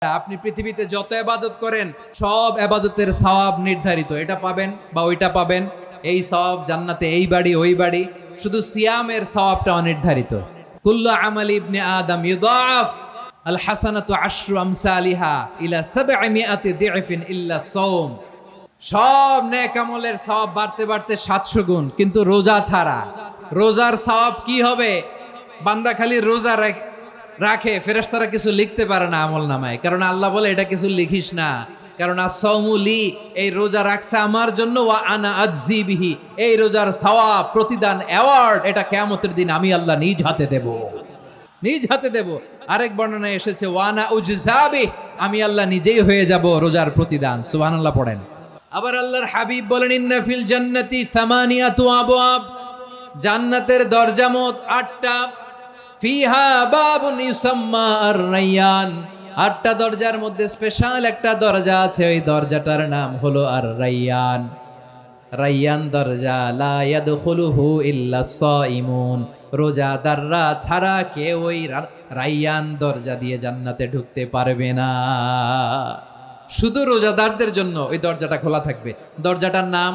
আপনি পৃথিবীতে যত ইবাদত করেন সব ইবাদতের সওয়াব নির্ধারিত, এটা পাবেন বা ওইটা পাবেন, এই সওয়াব জান্নাতে, এই বাড়ি ওই বাড়ি। শুধু সিয়ামের সওয়াবটা অনির্ধারিত। কুল্লু আমালি ইবনে আদম ইউদাফ আল হাসানাতু আশরু আমসালিহা ইলা 700 দি'ফিন ইল্লা সাওম। সব নেক আমলের সওয়াব বাড়তে বাড়তে 700 গুণ, কিন্তু রোজা ছাড়া। রোজার সওয়াব কি হবে? বান্দা খালি রোজা রাখে, ফেরেশতারা কিছু লিখতে পারে না আমল নামায়, কারণ আল্লাহ বলে এটা কিছু লিখিস না, কারণ আস-সাওমুলি, এই রোজা রাখছে আমার জন্য, ওয়া আনা আজজি বিহি, এই রোজার সওয়াব, প্রতিদান, অ্যাওয়ার্ড, এটা কিয়ামতের দিন আমি আল্লাহ নিজ হাতে দেব, নিজ হাতে দেব। আরেক বর্ণনায় এসেছে ওয়ানা উজজাবি, আমি আল্লাহ নিজেই হয়ে যাব রোজার প্রতিদান। সুবহানাল্লাহ পড়েন। আবার আল্লাহর হাবিব বলেন ইন্না ফিল জান্নাতি সামানিয়াতু আবওয়াব, জান্নাতের দরজা মোট 8টা। ফিহা বাবুন ইউসাম্মা আর-রায়্যান, 8টা দরজার মধ্যে স্পেশাল একটা দরজা আছে, ওই দরজাটার নাম হলো আর-রায়্যান। রায়্যান দরজা, লা ইয়াদখুলুহু ইল্লা সাইমুন, রোজাদাররা ছাড়া কেউ ওই রায়্যান দরজা দিয়ে জান্নাতে ঢুকতে পারবে না। শুধু রোজাদারদের জন্য ওই দরজাটা খোলা থাকবে। দরজাটার নাম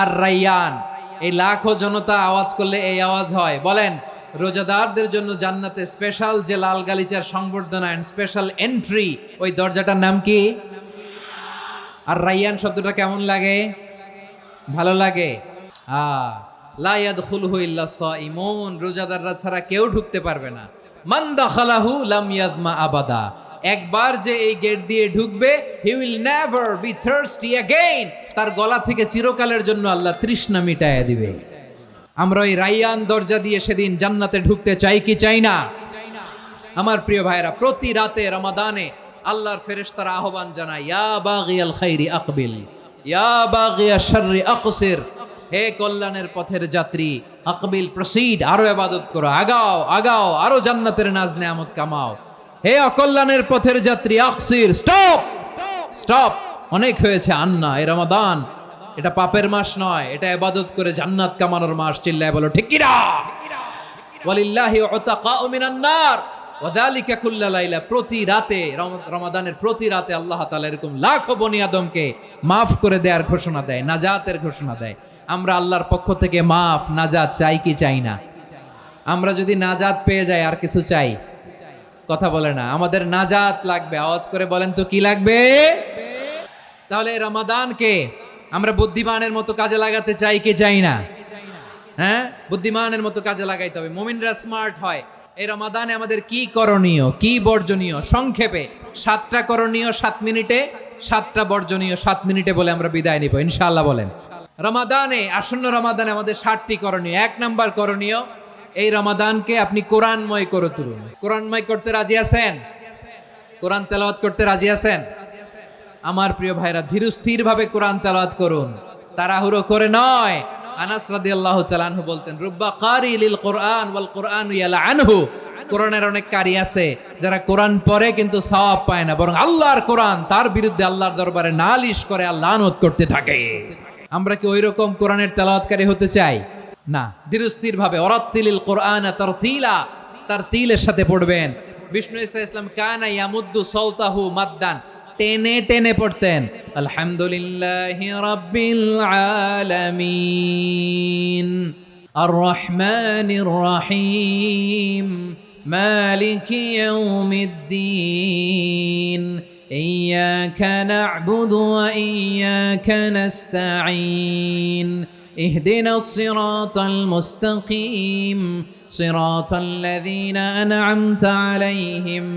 আর-রায়্যান। এই লাখো জনতা আওয়াজ করলে এই আওয়াজ হয়, বলেন রোজাদারদের জন্য জান্নাতে স্পেশাল যে লাল গালিচার সংবর্ধনা এন্ড স্পেশাল এন্ট্রি, ওই দরজাটার নাম কি? আর রায়্যান শব্দটা কেমন লাগে? ভালো লাগে। লা ইয়াদখুলুহু ইল্লা সাইমুন, রোজাদাররা ছাড়া কেউ ঢুকতে পারবে না। মান দাখালাহু লাম ইয়াযমা আবাদা, একবার যে এই গেট দিয়ে ঢুকবে, he will never be thirsty again, তার গলা থেকে চিরকালের জন্য আল্লাহ তৃষ্ণা মিটায়া দিবে। আমরা ওই রায়্যান দরজা দিয়ে সেদিন জান্নাতে ঢুকতে চাই কি চাই না? আমার প্রিয় ভাইরা, প্রতি রাতে রমাদানে আল্লাহর ফেরেশতারা আহ্বান জানায়, ইয়া বাগিয়াল খাইরি আকবিল, ইয়া বাগিয়াশ শাররি আকসির, হে কল্যাণের পথের যাত্রী, আকবিল প্রসিড, আরো ইবাদত করো, আগাও আগাও, আরো জান্নাতের নাজ নেয়ামত কামাও। হে অকল্যাণের পথের যাত্রী, আকসির, স্টপ স্টপ, অনেক হয়েছে। আন্না, এই রমাদান এটা পাপের মাস নয়, এটা ইবাদত করে জান্নাত কামানোর মাস। চিল্লায় বলো ঠিক কি না? ওয়ালিল্লাহি উতাকাউ মিনান নার ওয়া যালিকা কুল্লা লাইলা, প্রতি রাতে, রমাদানের প্রতি রাতে আল্লাহ তাআলা এরকম লাখো বনি আদমকে মাফ করে দেওয়ার ঘোষণা দেয়, নাজাতের ঘোষণা দেয়। আমরা আল্লাহর পক্ষ থেকে মাফ, নাজাত চাই কি চাই না? আমরা যদি নাজাত পেয়ে যাই আর কিছু চাই? কথা বলে না। আমাদের নাজাত লাগবে, আওয়াজ করে বলেন তো কি লাগবে? তাহলে এই রমাদানকে আমরা বুদ্ধিমানের মতো কাজে লাগাতে চাই কি চাই না? হ্যাঁ, বুদ্ধিমানের মতো কাজে লাগাইতে হবে। মুমিনরা স্মার্ট হয়। এই রমাদানে আমাদের কি করণীয়, কি বর্জনীয়? সংক্ষেপে 7টা করণীয় 7 মিনিটে, 7টা বর্জনীয় 7 মিনিটে বলে আমরা বিদায় নিব ইনশাআল্লাহ। বলেন রমাদানে, আসন্ন রমাদানে আমাদের 7টি করণীয়। 1 নাম্বার করণীয়, এই রমাদানকে আপনি কোরআনময় করে তুলুন। কোরআনময় করতে রাজি আছেন? কোরআন তেলাওয়াত করতে রাজি আছেন? আমার প্রিয় ভাইরা, ধীরস্থির ভাবে কোরআন তেলাওয়াত করুন, তাড়াহুড়ো করে নয়। আনাস রাদিয়াল্লাহু তাআলা আনহু বলতেন, রুব্বা কারি লিল কোরআন ওয়াল কোরআন ইয়ালআনহু, কোরআনের অনেক কারি আছে যারা কোরআন পড়ে কিন্তু সওয়াব পায় না, বরং আল্লাহর কোরআন তার বিরুদ্ধে আল্লাহর দরবারে নালিশ করে আর লানত করতে থাকে। আমরা কি ওইরকম কোরআনের তেলাওয়াতকারী হতে চাই? না। ধীরস্থির ভাবে, ওয়ারাত্তিলিল কোরআন তারতিলা, তারতিলের সাথে পড়বেন। বিষ্ণু ঈসা ইসলাম কানা ইয়ামুদ্দু সাওতাহু মাদ্দান, টেনে টেনে পড়তেন। আলহামদুলিল্লাহি রাব্বিল আলামিন আর রহমানির রহিম মালিকি ইয়াউমিদ্দিন ইয়্যাকা না'বুদু ওয়া ইয়্যাকা নাস্তাঈন ইহদিনাস সিরাতাল মুস্তাকিম সিরাতাল লাযীনা আন'আমতা আলাইহিম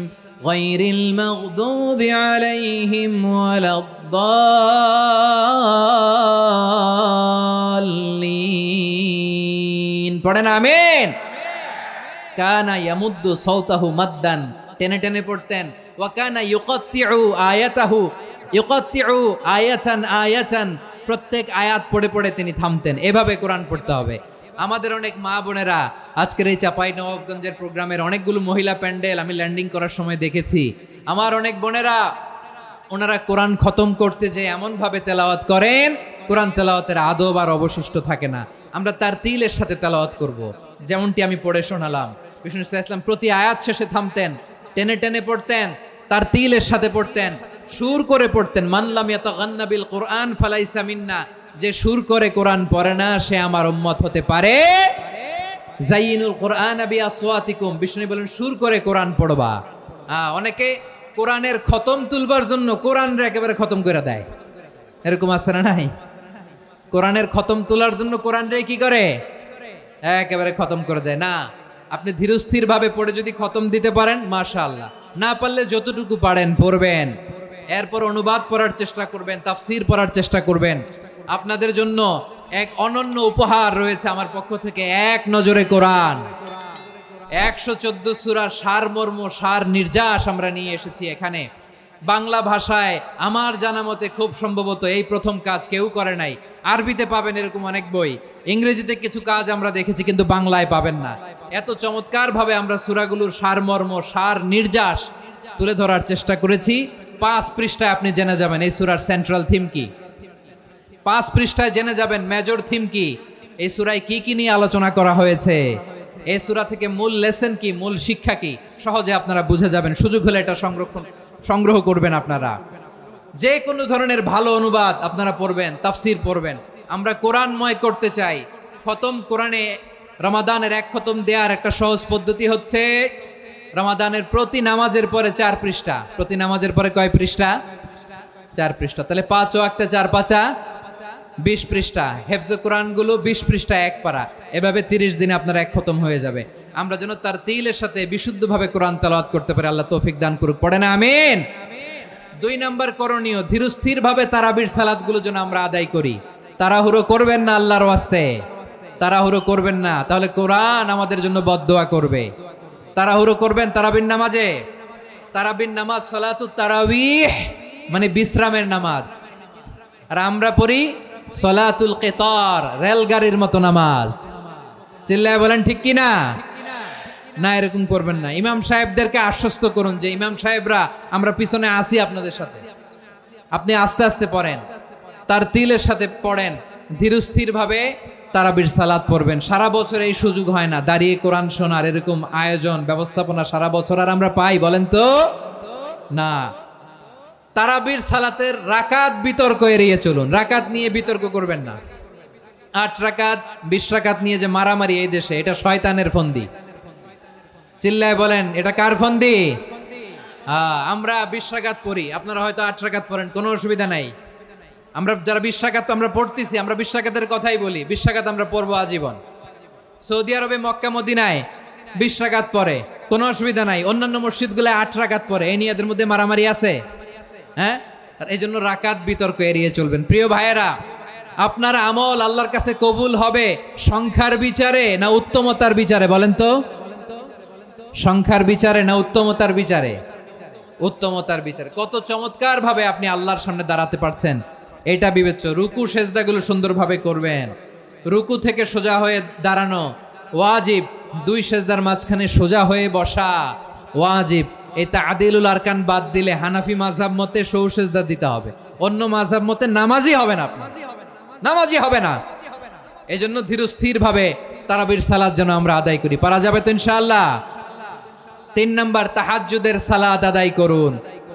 غير المغضوب عليهم ولا الضالين। পড়েন আমিন। কানা ইয়ামুদ্দু সাওতাহু মাদ্দান, টেনে টেনে পড়তেন। ওয়া কানা ইউকাত্তিউ আয়াতাহু, ইউকাত্তিউ আয়াতান আয়াতান, প্রত্যেক আয়াত পড়ে পড়ে তিনি থামতেন। এভাবে কোরআন পড়তে হবে। আমাদের অনেক মা বোনেরা আজকের এই চাঁপাইনবাবগঞ্জের প্রোগ্রামের অনেকগুলো মহিলা প্যান্ডেল আমি ল্যান্ডিং করার সময় দেখেছি। আমার অনেক বোনেরা, ওনারা কোরআন খতম করতে যে এমনভাবে তেলাওয়াত করেন, কোরআন তেলাওয়াতের আদব আর অবশিষ্ট থাকে না। আমরা তারতিলের সাথে তেলাওয়াত করব, যেমনটি আমি পড়ে শোনালাম। বিষ্ণু ইসলাম প্রতি আয়াত শেষে থামতেন, টেনে টেনে পড়তেন, তার তিলের সাথে পড়তেন, সুর করে পড়তেন। মানলাম ইয়াতাগান্না বিল কোরআন ফালাইসা মিন্না, যে সুর করে কোরআন পড়ে না সে আমার উম্মত হতে পারে। জাইনুল কোরআন বিআসওয়াতিকুম, বিষ্ণু বলেন সুর করে কোরআন পড়বা। অনেকে কোরআনের খতম তুলবার জন্য কোরআনরে একেবারে খতম করে দেয়, এরকম আছে না নাই? কোরআনের খতম তোলার জন্য কোরআনরে কি করে, একেবারে খতম করে দেয় না। আপনি ধীরস্থির ভাবে পড়ে যদি খতম দিতে পারেন মাশাআল্লাহ, না পারলে যতটুকু পারেন পড়বেন, এরপর অনুবাদ পড়ার চেষ্টা করবেন, তাফসির পড়ার চেষ্টা করবেন। আপনাদের জন্য এক অনন্য উপহার রয়েছে আমার পক্ষ থেকে, এক নজরে কোরআন 114 সূরার সারমর্ম, সার নির্যাস আমরা নিয়ে এসেছি এখানে বাংলা ভাষায়। আমার জানা মতে খুব সম্ভবত এই প্রথম কাজ কেউ করে নাই। আরবিতে পাবেন এরকম অনেক বই, ইংরেজিতে কিছু কাজ আমরা দেখেছি, কিন্তু বাংলায় পাবেন না। এত চমৎকার ভাবে আমরা সূরাগুলোর সারমর্ম, সার নির্যাস তুলে ধরার চেষ্টা করেছি। 5 পৃষ্ঠায় আপনি জেনে যাবেন এই সূরার সেন্ট্রাল থিম কি, 5 পৃষ্ঠায় জেনে যাবেন মেজর থিম কি, এই সূরায় কি কি নিয়ে আলোচনা করা হয়েছে, এই সূরা থেকে মূল লেসন কি, মূল শিক্ষা কি, সহজে আপনারা বুঝে যাবেন। সুযোগ হলে এটা সংগ্রহ করবেন। আপনারা যে কোনো ধরনের ভালো অনুবাদ আপনারা পড়বেন, তাফসির পড়বেন। আমরা কোরআনময় করতে চাই। খতম কোরআনে রমাদানের 1 খতম দেওয়ার একটা সহজ পদ্ধতি হচ্ছে রমাদানের প্রতি নামাজের পরে 4 পৃষ্ঠা। প্রতি নামাজের পরে কয় পৃষ্ঠা? 4 পৃষ্ঠা। তাহলে 5 ওয়াক্তে 4 পাঁচা 20 পৃষ্ঠা। হেফজে কোরআনগুলো 20 পৃষ্ঠা 1 পারা, এভাবে 30 দিনে আপনার 1 খতম হয়ে যাবে। আমরা যেন তার তিলের সাথে বিশুদ্ধভাবে কোরআন তেলাওয়াত করতে পারি, আল্লাহ তৌফিক দান করুক। পড়ে না আমিন। 2 নাম্বার করণীয়, ধীরস্থির ভাবে তারাবির সালাতগুলো যেন আমরা আদায় করি। তাড়াহুড়ো করবেন না আল্লাহর ওয়াস্তে, তাড়াহুড়ো করবেন না, তাহলে কোরআন আমাদের জন্য বদদোয়া করবে। তাড়াহুড়ো করবেন তারাবির নামাজে। তারাবির নামাজ সালাতুত তারাবিহ মানে বিশ্রামের নামাজ, আর আমরা পড়ি সালাতুল কিতার, রেলগাড়ির মতো নামাজ। চিল্লায় বলেন ঠিক কি না? না, এরকম করবেন না। ইমাম সাহেবদেরকে আশ্বস্ত করুন যে ইমাম সাহেবরা আমরা পিছনে আসি আপনাদের সাথে, আপনি আস্তে আস্তে পড়েন, তার তিলের সাথে পড়েন, ধীরস্থির ভাবে তারাবির সালাত পড়বেন। সারা বছর এই সুযোগ হয় না দাঁড়িয়ে কোরআন শোনার, এরকম আয়োজন ব্যবস্থাপনা সারা বছর আর আমরা পাই বলেন তো না। তারাবির সালাতের রাকাত বিতর্ক এড়িয়ে চলুন, রাকাত নিয়ে বিতর্ক করবেন না। 8 রাকাত 20 রাকাত নিয়ে যে মারামারি এই দেশে, এটা শয়তানের ফন্দি। চিল্লায় বলেন এটা কার ফন্দি? আমরা 20 রাকাত পড়ি, আপনারা হয়তো 8 রাকাত পড়েন, কোনো অসুবিধা নাই। আমরা যারা 20 রাকাত আমরা পড়তেছি, আমরা 20 রাকাতের কথাই বলি, 20 রাকাত আমরা পড়বো আজীবন। সৌদি আরবে মক্কা মদিনায় 20 রাকাত পড়ে, কোনো অসুবিধা নাই। অন্যান্য মসজিদগুলোয় 8 রাকাত পড়ে, এই নিয়ে এদের মধ্যে মারামারি আছে? হ্যাঁ, আর এই জন্য রাকাত বিতর্ক এড়িয়ে চলবেন। প্রিয় ভাইয়েরা, আপনার আমল আল্লাহর কাছে কবুল হবে সংখ্যার বিচারে না উত্তমতার বিচারে? বলেন তো, সংখ্যার বিচারে না উত্তমতার বিচারে? উত্তমতার বিচারে। কত চমৎকার ভাবে আপনি আল্লাহর সামনে দাঁড়াতে পারছেন এটা বিবেচ্য। রুকু সেজদাগুলো সুন্দরভাবে করবেন, রুকু থেকে সোজা হয়ে দাঁড়ানো ওয়াজিব, 2 সেজদার মাঝখানে সোজা হয়ে বসা ওয়াজিব। এই তাদিলুল আরকান বাদ দিলে হানাফি মাযহাব মতে সৌ সেজদা দিতে হবে, অন্য মাযহাব মতে নামাজই হবে না, আপনি নামাজই হবে না। এই জন্য ধীরস্থির ভাবে তারাবির সালাত যেন আমরা আদায় করি। পারা যাবে তো ইনশাআল্লাহ? 3 নাম্বার, তাহাজ্জুদের সালাত আদায় করুন।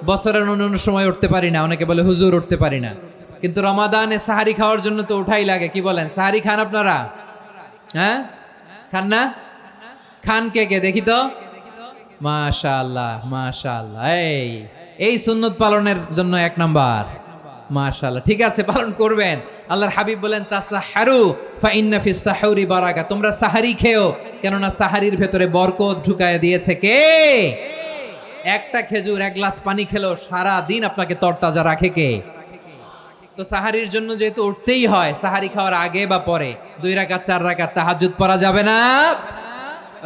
বছরের অন্য সময় উঠতে পারি না, অনেকে বলে হুজুর উঠতে পারি না, কিন্তু রমাদানে সাহারি খাওয়ার জন্য তো উঠাই লাগে। কি বলেন, সাহারি খান আপনারা? হ্যাঁ, খান না? খান কে কে দেখি তো? মাশাআল্লাহ মাশাআল্লাহ, এই সুন্নত পালনের জন্য 1 নাম্বার। মাশাআল্লাহ, ঠিক আছে, পালন করবেন। আল্লাহর হাবিব বলেন তাসাহারু ফা ইন্না ফিস সাহুরি বারাকা, তোমরা সাহারি খেও, কেননা সাহারির ভেতরে বরকত ঢুকায় দিয়েছে কে? একটা খেজুর 1 গ্লাস পানি খেলো সারা দিন আপনাকে তরতাজা রাখে কে? তো সাহারির জন্য যেহেতু উঠতেই হয়, সাহারি খাওয়ার আগে বা পরে 2 রাকাত 4 রাকাত তাহাজ্জুদ পড়া যাবে না?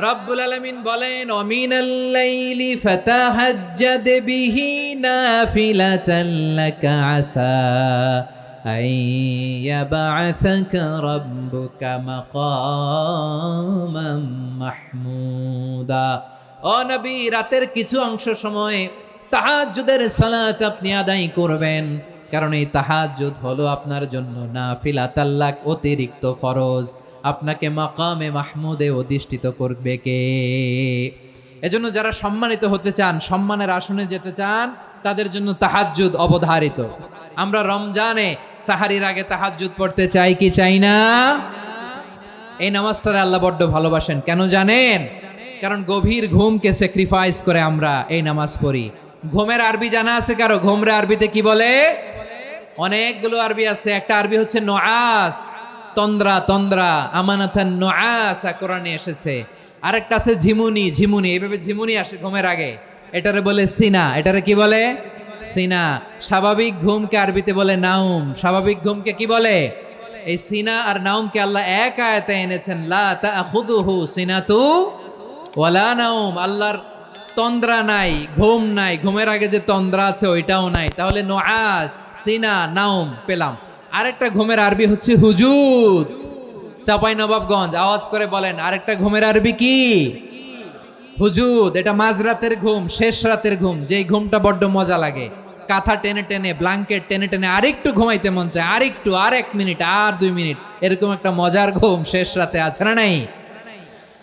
রব্বুল আলামিন বলেন ওয়ামিনাল লাইলি ফাতাহাজ্জাদ বিহি নাফিলাতান লাকা আসা আইয়াবআসাকা রাব্বুকা মাকামান মাহমুদা। ও নবী, রাতের কিছু অংশ সময় তাহাজ্জুদের সালাত আপনি আদায় করবেন, কারণ এই তাহাজ্জুদ হলো আপনার জন্য নাফিলাতাল লাক, অতিরিক্ত ফরজ। আপনাকে মাকামে মাহমুদে অধিষ্ঠিত করবে কে? এজন্য যারা সম্মানিত হতে চান, সম্মানের আসনে যেতে চান, তাদের জন্য তাহাজ্জুদ অবধারিত। আমরা রমজানে সাহারির আগে তাহাজ্জুদ পড়তে চাই কি চাই না? এই নামাজটারে আল্লাহ বড্ড ভালোবাসেন, কেন জানেন? কারণ গভীর ঘুমকে স্যাক্রিফাইস করে আমরা এই নামাজ পড়ি। ঘুমের আরবি জানা আছে কারো? ঘুমরে আরবিতে কি বলে? অনেকগুলো আরবি আছে। একটা আরবি হচ্ছে নুআস, তন্দ্রা, তন্দ্রা, আমানাতান নুআসা কোরআনে এসেছে। আরেকটা আছে ঝিমুনি, ঝিমুনি, এইভাবে ঝিমুনি আসে ঘুমের আগে, এটারে বলে সিনা। এটারে কি বলে? সিনা। স্বাভাবিক ঘুমকে আরবিতে বলে নাউম। স্বাভাবিক ঘুমকে কি বলে? এই সিনা আর নাউমকে আল্লাহ এক আয়াতে এনেছেন, লা তাখুযুহু সিনাতু ওয়ালা নাউম। আল্লাহর তন্দ্রা নাই, ঘুম নাই, ঘুমের আগে যে তন্দ্রা আছে ওইটাও নাই। তাহলে নুআস, সিনা, নাউম পেলাম। আরেকটা ঘুমের আরবি হচ্ছে হুজুদ। চাঁপাইনবাবগঞ্জ আওয়াজ করে বলেন, আরেকটা ঘুমের আরবি কি? হুজুদ। এটা মাঝরাতের ঘুম, শেষ রাতের ঘুম, যেই ঘুমটা বড্ড মজা লাগে। কাঁথা টেনে টেনে, ব্ল্যাঙ্কেট টেনে টেনে আরেকটু ঘুমাইতে মন চায়, আরেকটু, আর 1 মিনিট, আর 2 মিনিট, এরকম একটা মজার ঘুম শেষ রাতে আছে না নাই?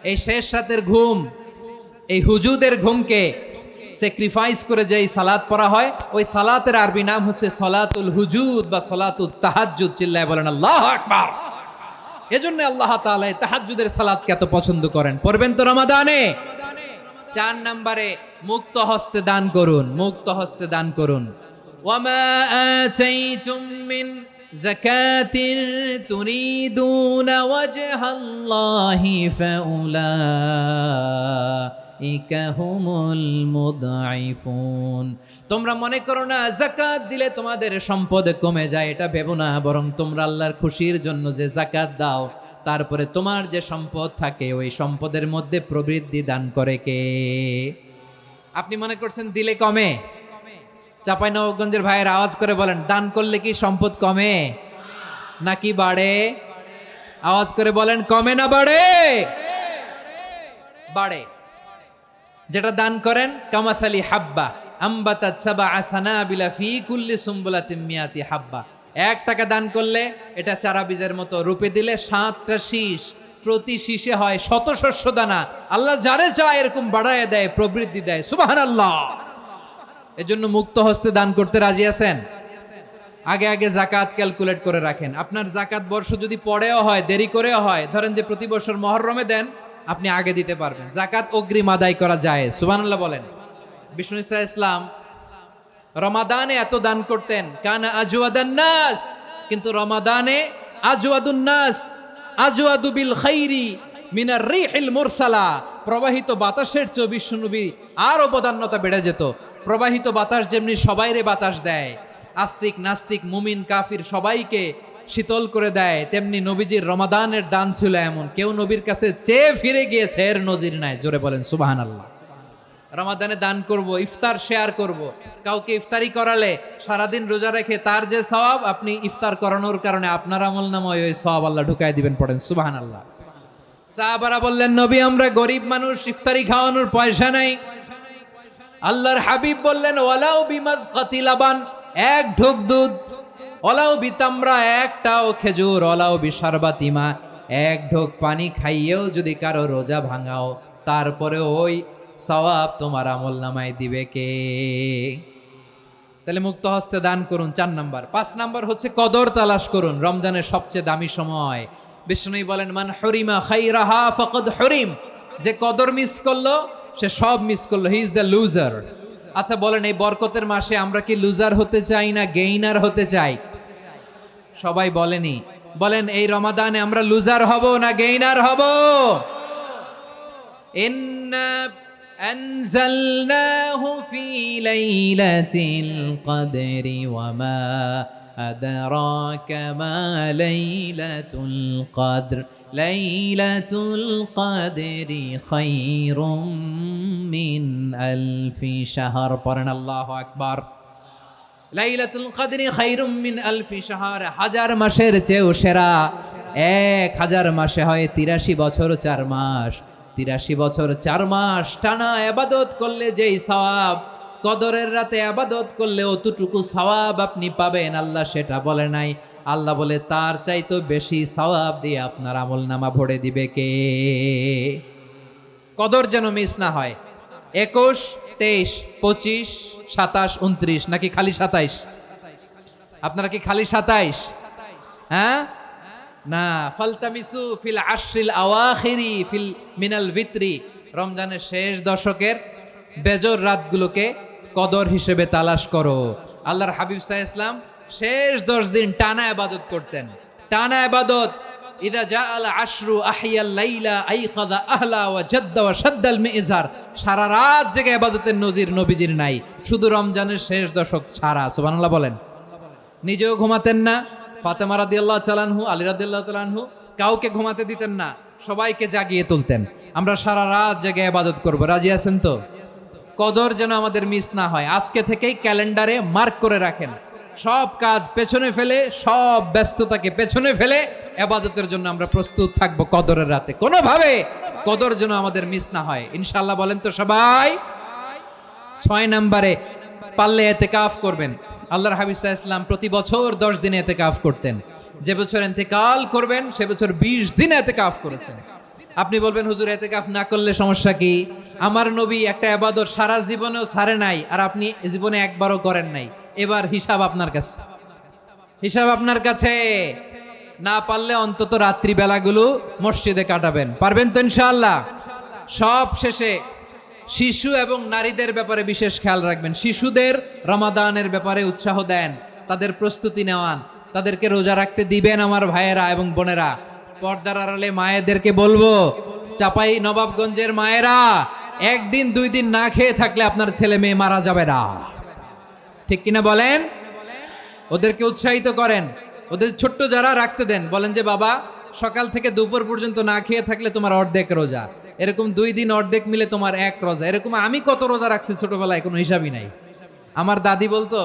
এই শেষ রাতের ঘুম, এই হুজুদের ঘুমকে স্যাক্রিফাইস করে যেই সালাত পড়া হয়, ওই সালাতের আরবি নাম হচ্ছে সলাতুল হুজুদ বা সলাতুত তাহাজ্জুদ। চিল্লায় বলেন আল্লাহু আকবার। এজন্য আল্লাহ তাআলা এই তাহাজ্জুদের সালাতকে এত পছন্দ করেন। পড়বেন তো রমাদানে। 4 নম্বরে মুক্ত হস্তে দান করুন, মুক্ত হস্তে দান করুন। ওয়ামা আতাইতুম মিন যাকাতিন তুরিদুনা ওয়াজহাল্লাহি ফাউলাইকা হুমুল মুদঈফুন। তোমরা মনে করো না যাকাত দিলে তোমাদের সম্পদ কমে যায়, এটা ভেবো না। বরং তোমরা আল্লাহর খুশির জন্য যে যাকাত দাও, তারপরে তোমার যে সম্পদ থাকে ওই সম্পদের মধ্যে প্রবৃদ্ধি দান করে কে? আপনি মনে করছেন দিলে কমে? চাঁপাইনবাবগঞ্জের ভাইয়ের আওয়াজ করে বলেন, দান করলে কি সম্পদ কমে নাকি বাড়ে? আওয়াজ করে বলেন, কমে না বাড়ে? বাড়ে। যেটা দান করেন, কামাসালি হাব্বা আম্বাতাত সাবআ সানাবিলা ফি কুল্লি সুম্বুলাতিন মিয়াতি হাব্বা। 1 টাকা দান করলে এটা চারা বীজের মতো, রূপে দিলে 7টা শীষ, প্রতি শীষে হয় 100 শস্য দানা। আল্লাহ যারে চায় এরকম বাড়ায় দেয়, প্রবৃদ্ধি দেয়। সুবহানাল্লাহ। এজন্য মুক্ত হস্তে দান করতে রাজি আছেন? আগে আগে যাকাত ক্যালকুলেট করে রাখেন। আপনার যাকাত বর্ষ যদি পরেও হয়, দেরি করেও হয়, ধরেন যে প্রতি বছর মুহররমে দেন, আপনি আগে দিতে পারবেন। যাকাত অগ্রিম আদায় করা যায়। সুবহানাল্লাহ বলেন। বিষ্ণু ইসা ইসলাম রমাদানে এত দান করতেন, কানা আজওয়াদান নাস, কিন্তু রমাদানে আজওয়াদুন নাস আজওয়াদু বিল খাইরি মিনার রিহিল মুরসালা। প্রবাহিত বাতাসের চেয়ে বিশ্বনবী আর অবদান্যতা বেড়ে যেত। প্রবাহিত বাতাস যেমনি সবাইরে বাতাস দেয়, আস্তিক নাস্তিক মুমিন কাফির সবাইকে শীতল করে দেয়, তেমনি নবীজির রমাদানের দান ছিল এমন, কেউ নবীর কাছে চেয়ে ফিরে গিয়েছে এর নজির নাই। জোরে বলেন সুবহানাল্লাহ। রমাদানে দান করব, ইফতার শেয়ার করব। কাউকে ইফতারি করালে সারাদিন রোজা রেখে তার যে সওয়াব, আপনি ইফতার করানোর কারণে আপনার আমলনামায় ওই সওয়াব আল্লাহ ঢুকায় দিবেন। পড়েন সুবহানাল্লাহ। সাহাবারা বললেন, নবী আমরা গরিব মানুষ, ইফতারি খাওয়ানোর পয়সা নাই। আল্লাহর হাবিব বললেন, ওয়ালাউ বিমাজকাতি লাবান, 1 ঢোক দুধ, ওয়ালাউ বিতামরা, 1টাও খেজুর, ওয়ালাউ বিশারবাতিমা, 1 ঢোক পানি খাইয়েও যদি কারো রোজা ভাঙাও, তারপরে ওই সওয়াব তোমার আমলনামায় দিবে কে? তাহলে মুক্ত হস্তে দান করুন, 4 নাম্বার। 5 নাম্বার হচ্ছে কদর তালাশ করুন। রমজানের সবচেয়ে দামি সময়। বিষ্ণুই বলেন, মান হুরিমা খাইরাহা ফাকাদ হুরিম। যে কদর মিস করলো সে সব মিস করলো, হি ইজ দ্য লুজার। আচ্ছা বলেন, এই বরকতের মাসে আমরা কি লুজার হতে চাই না গেইনার হতে চাই? সবাই বলেনি। বলেন, এই রমাদানে আমরা লুজার হব না গেইনার হব? ইন্না আনজালনাহু ফি লাইলাতিল কদরি ওয়া মা আদরাকা মা লাইলাতুল কদর লাইলাতুল কদরি খায়রুম মিন আলফি শাহর। পড়েন আল্লাহু আকবার। লাইলাতুল কদরি খায়রুম মিন আলফি শাহর, 1000 মাসের চেয়েও সেরা। 1000 মাসে হয় 83 বছর 4 মাস। 83 বছর 4 মাস টানা ইবাদত করলে যেই সওয়াব, কদরের রাতে ইবাদত করলে অতটুকু সওয়াব আপনি পাবেন, আল্লাহ সেটা বলে নাই। আল্লাহ বলে তার চাইতো বেশি সওয়াব দিয়ে আপনার আমলনামা ভরে দিবে কে? কদর যেন মিস না হয়। 21, 23, 25, 27, 29 নাকি খালি 27? আপনারা কি খালি 27? হ্যাঁ না, ফালতামিসু ফিল আশরিল আওয়াখিরি ফিল মিনাল ভিতরি, রমজানের শেষ দশকের বেজর রাতগুলোকে কদর হিসেবে তালাশ করো। আল্লাহর হাবিব সাল্লাল্লাহু আলাইহি ওয়াসাল্লাম শেষ 10 দিন টানা ইবাদত করতেন, টানা ইবাদত। ইদা জাআল আশরু আহিয়াল লাইলা আইকাযা আহলা ওয়া জাদ্দা ওয়া শাদ্দাল মিজার, সারা রাত জেগে ইবাদতের নজির নবীজির নাই, শুধু রমজানের শেষ দশক ছাড়া। সুবহানাল্লাহ বলেন। নিজেও ঘুমাতেন না, ফাতেমা রাদিয়াল্লাহু তাআলা আনহু, আলী রাদিয়াল্লাহু তাআলা আনহু কাউকে ঘুমাতে দিতেন না, সবাইকে জাগিয়ে তুলতেন। আমরা সারা রাত জেগে ইবাদত করব, রাজি আছেন তো? কদর যেন আমাদের মিস না হয়, আজকে থেকেই ক্যালেন্ডারে মার্ক করে রাখেন। সব কাজ পেছনে ফেলে, সব ব্যস্ততাকে পেছনে ফেলে ইবাদতের জন্য আমরা প্রস্তুত থাকব কদরের রাতে। কোনোভাবে কদর যেন আমাদের মিস না হয়, ইনশাআল্লাহ বলেন তো সবাই। 6 নম্বরে পারলে ইতিকাফ করবেন। আল্লাহর হাবিব সাল্লাল্লাহু আলাইহি ওয়াসাল্লাম প্রতি বছর 10 দিনে ইতিকাফ করতেন। যে বছর ইন্তেকাল করবেন সে বছর 20 দিন ইতিকাফ করেছেন। আপনি বলবেন হুজুর ইতিকাফ না করলে সমস্যা কি? আমার নবী একটা ইবাদত সারা জীবনেও ছাড়ে নাই, আর আপনি জীবনে একবারও করেন নাই। এবার হিসাব আপনার কাছে, হিসাব আপনার কাছে। না পারলে অন্তত রাত্রি বেলাগুলো মসজিদে কাটাবেন, পারবেন তো ইনশাআল্লাহ? সব শেষে শিশু এবং নারীদের ব্যাপারে বিশেষ খেয়াল রাখবেন। শিশুদের রমাদানের ব্যাপারে উৎসাহ দেন, তাদের প্রস্তুতি নেওয়ান, তাদেরকে রোজা রাখতে দিবেন। আমার ভাইয়েরা এবং বোনেরা, পর্দার আড়ালে মায়েদেরকে বলবো, চাপাই নবাবগঞ্জের মায়েরা, 1 দিন 2 দিন না খেয়ে থাকলে আপনার ছেলে মেয়ে মারা যাবে না, ঠিক কিনা বলেন? ওদেরকে উৎসাহিত করেন, ওদের ছোট্ট যারা রাখতে দেন, বলেন যে বাবা সকাল থেকে দুপুর পর্যন্ত না খেয়ে থাকলে তোমার অর্ধেক রোজা, এরকম 2 দিন অর্ধেক মিলে তোমার 1 রোজা। এরকম আমি কত রোজা রাখছি ছোটবেলায় কোনো হিসাবই নাই। আমার দাদি বলতো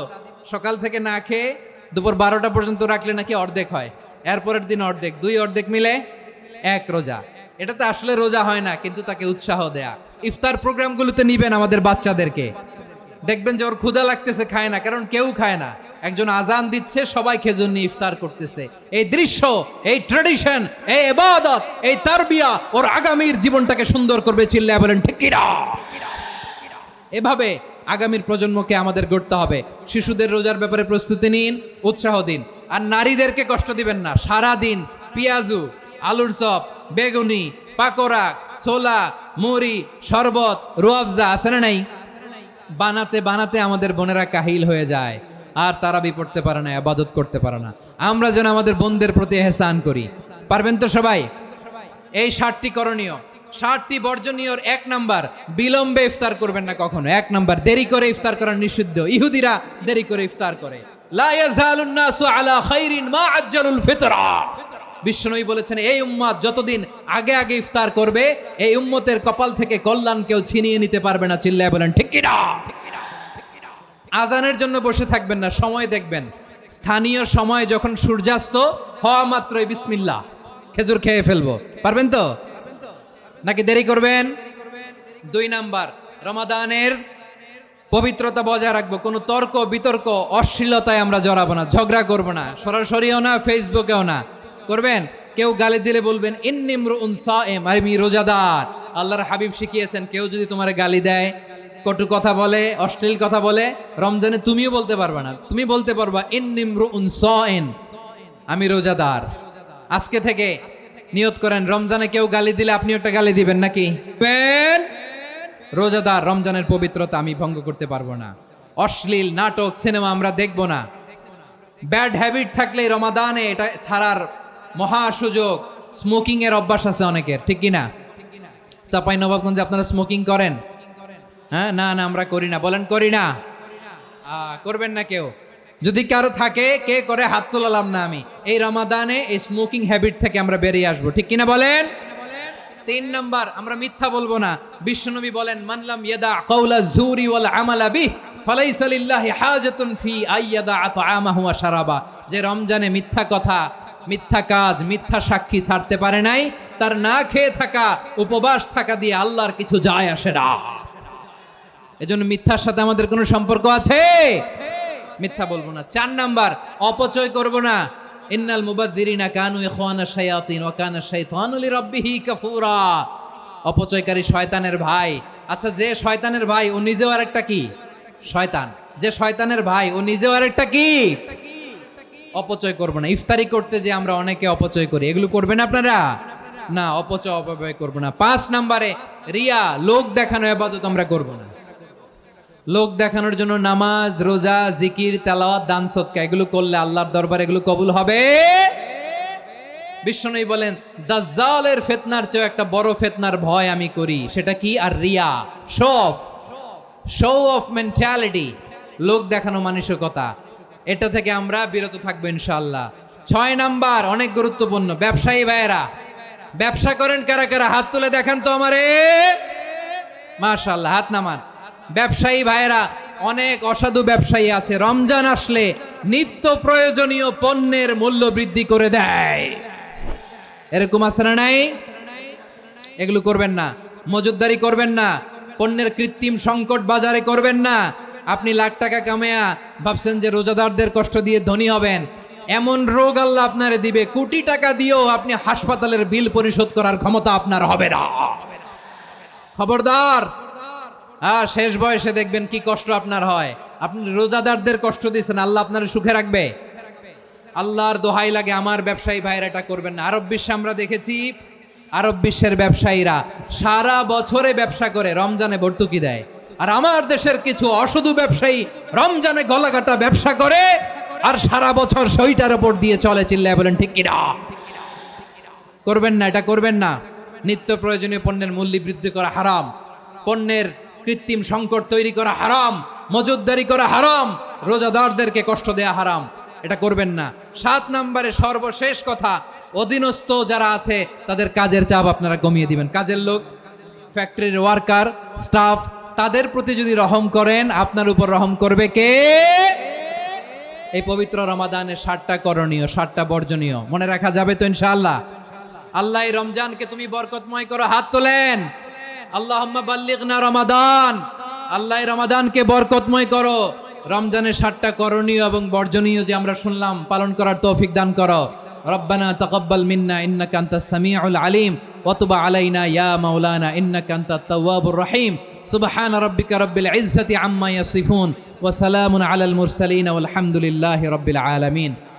সকাল থেকে না খেয়ে দুপুর 12টা পর্যন্ত রাখলে নাকি অর্ধেক হয়, এরপরের দিন অর্ধেক, 2 অর্ধেক মিলে 1 রোজা। এটা তো আসলে রোজা হয় না, কিন্তু তাকে উৎসাহ দেয়া। ইফতার প্রোগ্রামগুলোতে নিবেন আমাদের বাচ্চাদেরকে, দেখবেন যে ওর ক্ষুধা লাগতেছে, খায় না, কারণ কেউ খায় না, একজন আজান দিচ্ছে, সবাই খেজুর নিয়ে ইফতার করতেছে। এই দৃশ্য, এই ট্র্যাডিশন, এই ইবাদত, এই তারবিয়া ওর আগামীর জীবনটাকে সুন্দর করবে। চিল্লায়া বলেন ঠিক কিনা? এভাবে আগামীর প্রজন্মকে আমাদের গড়তে হবে। শিশুদের রোজার ব্যাপারে প্রস্তুতি নিন, উৎসাহ দিন। আর নারীদেরকে কষ্ট দিবেন না। সারা দিন পেঁয়াজু, আলুর চপ, বেগুনি, পাকোড়া, ছোলা, মুড়ি, শরবত, রুয়াবজা আছে না নাই? বানাতে বানাতে আমাদের বোনেরা কাহিল হয়ে যায়, আর তারাবি পড়তে পারে না, ইবাদত করতে পারে না। আমরা যেন আমাদের বোনদের প্রতি ইহসান করি, পারবেন তো সবাই? এই 7টি করণীয়, 7টি বর্জনীয়। 1 নাম্বার, বিলম্বে ইফতার করবেন না কখনো। 1 নাম্বার, দেরি করে ইফতার করা নিষিদ্ধ। ইহুদিরা দেরি করে ইফতার করে। লা ইয়াজালুন নাসু আলা খাইরিন মা আজ্জালুল ফিতরা। বিশ্বনবী বলেছেন এই উম্মত যতদিন আগে আগে ইফতার করবে, এই উম্মতের কপাল থেকে কল্যাণ কেউ ছিনিয়ে নিতে পারবে না। চিল্লায় বলেন ঠিক কিনা? আজানের জন্য বসে থাকবেন না, সময় দেখবেন। স্থানীয় সময় যখন সূর্যাস্ত হওয়া মাত্রই বিসমিল্লাহ, খেজুর খেয়ে ফেলবো, পারবেন তো? নাকি দেরি করবেন? 2 নাম্বার, রমাদানের পবিত্রতা বজায় রাখবো। কোনো তর্ক বিতর্ক অশ্লীলতায় আমরা জড়াবো না, ঝগড়া করবো না, সরাসরিও না, ফেসবুকেও না। করবেন কেউ গালি দিলে বলবেন ইন্নিমরুন সায়েম, আমি রোজাদার। আল্লাহর হাবিব শিখিয়েছেন কেউ যদি তোমার গালি দেয়, কটু কথা বলে, অশ্লীল কথা বলে, রমজানে তুমিও বলতে পারবে না। তুমি বলতে পারবা ইন্নিমরুন সায়েম, আমি রোজাদার। আজকে থেকে নিয়ত করেন, রমজানে কেউ গালি দিলে আপনি একটা গালি দিবেন নাকি? রোজাদার, রমজানের পবিত্রতা আমি ভঙ্গ করতে পারবো না। অশ্লীল নাটক, সিনেমা আমরা দেখবো না। ব্যাড হ্যাবিট থাকলে রমাদানে এটা ছাড়ার মহা সুযোগ। স্মোকিং এর অভ্যাস আছে অনেকের, ঠিক কিনা? চাপাই নবাবগঞ্জে আপনারা স্মোকিং করেন? হ্যাঁ, না না আমরা করি না। বলেন করি না? করবেন না কেউ। যদি কারো থাকে, কে করে হাত তোলালাম না আমি। এই রমাদানে এই স্মোকিং হ্যাবিট থেকে আমরা বেরিয়ে আসবো, ঠিক কিনা বলেন? 3 নাম্বার, আমরা মিথ্যা বলবো না। বিশ্বনবী বলেন মানলাম ইয়াদা কাওলা যুরি ওয়াল আমালা বিহি ফালাইসা লিল্লাহি হাজাতুন ফি আইয়াদা তাআমাহু ওয়া শারাবা। যে রমজানে মিথ্যা কথা, মিথ্যা কাজ, মিথ্যা সাক্ষী ছাড়তে পারে নাই, তার না খেয়ে থাকা, উপবাস থাকা দিয়ে আল্লাহর কিছু যায় আসে না। এজন্য মিথ্যার সাথে আমাদের কোনো সম্পর্ক আছে? মিথ্যা বলবো না। 4 নাম্বার, অপচয় করব না। ইন্নাল মুবাযযিরিনা কানু ইখওয়ানা শায়াতিন ওয়া কানা শাইতানু লিরাব্বিহি কাফুরা। অপচয়কারী শয়তানের ভাই, আচ্ছা, যে শয়তানের ভাই ও নিজেও আরেকটা কি? শয়তান। যে শয়তানের ভাই ও নিজেও আরেকটা কি? অপচয় করব না। ইফতারি করতে যে আমরা অনেকে অপচয় করি, এগুলো করবেন আপনারা? না, অপচয় অপব্যয় করব না। 5 নম্বরে রিয়া, লোক দেখানো ইবাদত আমরা করব না। লোক দেখানোর জন্য নামাজ, রোজা, জিকির, তেলাওয়াত, দান, সদকা এগুলো করলে আল্লাহর দরবারে এগুলো কবুল হবে। বিশ্বনবী বলেন, দাজ্জালের ফিতনার চেয়ে একটা বড় ফিতনার ভয় আমি করি, সেটা কি? আর রিয়া, শো অফ মেন্টালিটি, লোক দেখানো মানসিকতা। এটা থেকে আমরা বিরত থাকবো ইনশাআল্লাহ। 6 নাম্বার অনেক গুরুত্বপূর্ণ, ব্যবসায়ী ভাইয়েরা, ব্যবসা করেন কারা কারা? হাত তুলে দেখান তো আমারে। মাশাআল্লাহ, হাত নামান। ব্যবসায়ী ভাইয়েরা, অনেক অসাধু ব্যবসায়ী আছে, রমজান আসলে নিত্য প্রয়োজনীয় পণ্যের মূল্য বৃদ্ধি করে দেয়। এরকম আছে না নাই? এগুলো করবেন না। মজুদদারি করবেন না। পণ্যের কৃত্রিম সংকট বাজারে করবেন না। আপনি লাখ টাকা কামায়া ভাবছেন যে রোজাদারদের কষ্ট দিয়ে ধনী হবেন, এমন রোগ আল্লাহ আপনারে দিবে, কোটি টাকা দিয়েও আপনি হাসপাতালের বিল পরিশোধ করার ক্ষমতা আপনার হবে না। খবরদার। শেষ বয়সে দেখবেন কি কষ্ট আপনার হয়। আপনি রোজাদারদের কষ্ট দিয়েছেন, আল্লাহ আপনার সুখে রাখবে? আল্লাহর দোহাই লাগে, আমার ব্যবসায়ী ভাইয়েরা এটা করবেন না। আরব বিশ্বে আমরা দেখেছি, আরব বিশ্বের ব্যবসায়ীরা সারা বছরে ব্যবসা করে, রমজানে ভর্তুকি দেয়। আর আমার দেশের কিছু অসাধু ব্যবসায়ী রমজানে গলাকাটা ব্যবসা করে আর সারা বছর সইটার উপর দিয়ে চলে। চিল্লায় বলেন ঠিক কিনা? করবেন না, এটা করবেন না। নিত্য প্রয়োজনীয় পণ্যের মূল্য বৃদ্ধি করা হারাম, পণ্যের কৃত্রিম সংকট তৈরি করা হারাম, মজুদদারি করা হারাম, রোজাদারদেরকে কষ্ট দেয়া হারাম, এটা করবেন না। 7 নম্বরে সর্বশেষ কথা, অধীনস্থ যারা আছে তাদের কাজের চাপ আপনারা কমিয়ে দিবেন। কাজের লোক, ফ্যাক্টরির ওয়ার্কার, স্টাফ, তাদের প্রতি যদি রহম করেন, আপনার উপর রহম করবে কে? এই পবিত্র রমাদানে 7টা করণীয়, 7টা বর্জনীয় মনে রাখা যাবে তো ইনশাআল্লাহ? আল্লাহ এই রমজানকে তুমি বরকতময় করো। হাত তোলেন। আল্লাহুম্মা বাল্লিগনা রমাদান। আল্লাহ এই রমাদানকে বরকতময় করো। রমজানের 7টা করণীয় এবং বর্জনীয় যে আমরা শুনলাম, পালন করার তৌফিক দান করো। রব্বানা তাকাব্বাল মিন্না ইন্নাকা আনতাস সামিউল আলিম ওয়া তুব আলাইনা ইয়া মাওলানা ইন্নাকা আনতাত তাওয়াবুর রহিম। সুবহান রাব্বিকা রাব্বিল ইজ্জাতি আম্মা ইয়াসিফুন ওয়া সালামুন আলাল মুরসালিন ওয়াল হামদুলিল্লাহি রাব্বিল আলামিন।